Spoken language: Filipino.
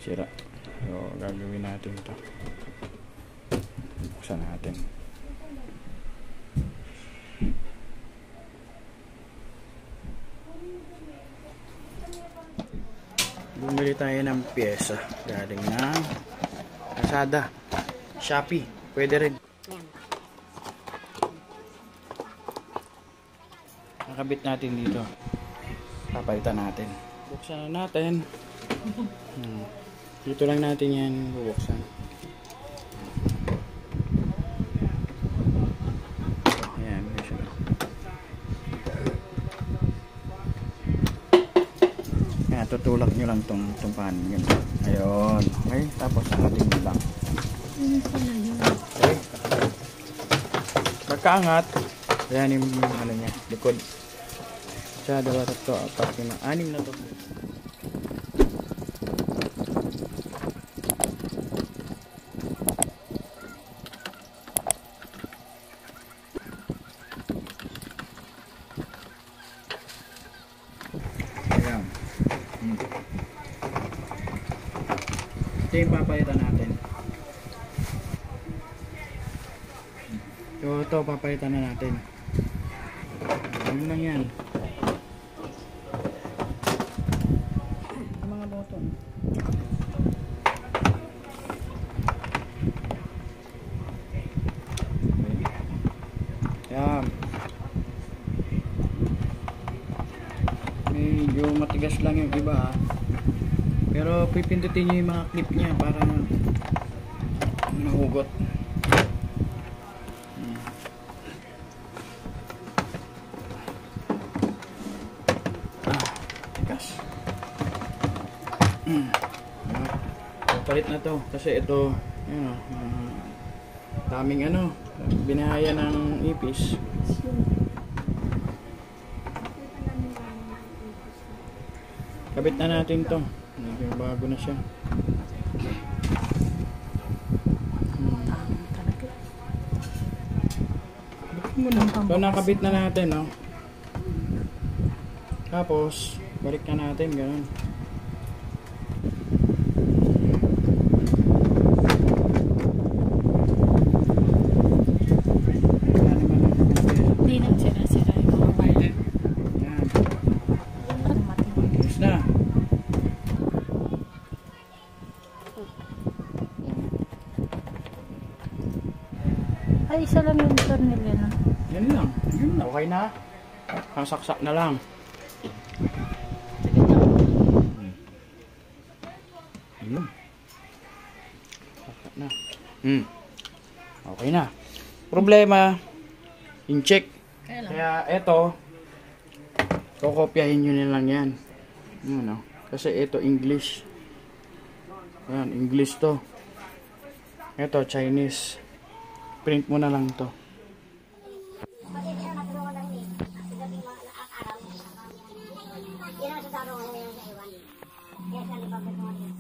sira. So gagawin natin ito. Buksan natin. Bumili tayo ng pyesa galing ng Lazada, Shopee, pwede rin. Nakabit natin dito, papalitan natin. Buksan na natin. Dito lang natin yan bubuksan. Ayan, ayan, tutulak nyo lang tong pan. Ayun, okay, tapos natin nyo lang. Okay, magkaangat. Ayan yung ano niya, likod. Isa, dalawa, tatlo, apat, lima, anim na to. Ayan. Ito yung papalitan natin. So ito papalitan na natin. Ano lang yan? Mga button. Yan. Medyo matigas lang yung iba, pero pipindutin nyo yung mga clip nya para mahugot. Palit na to kasi ito daming binahaya ng ipis. Kabit na natin to, medyo bago na siya. So nakabit na natin, no? Tapos balik na natin ganun. Ay, isa lang yung tornil yan. Yan lang. Yun na. Okay na. Saksak na lang. Yun. Saksak na. Okay na. Problema, in-check. Kaya eto, kokopyahin nyo nilang yan. Kasi ito English. Yan, English to. Ito, Chinese. Print mo na lang to. Yan ang sa tarong ngayon sa iwan. Kaya sa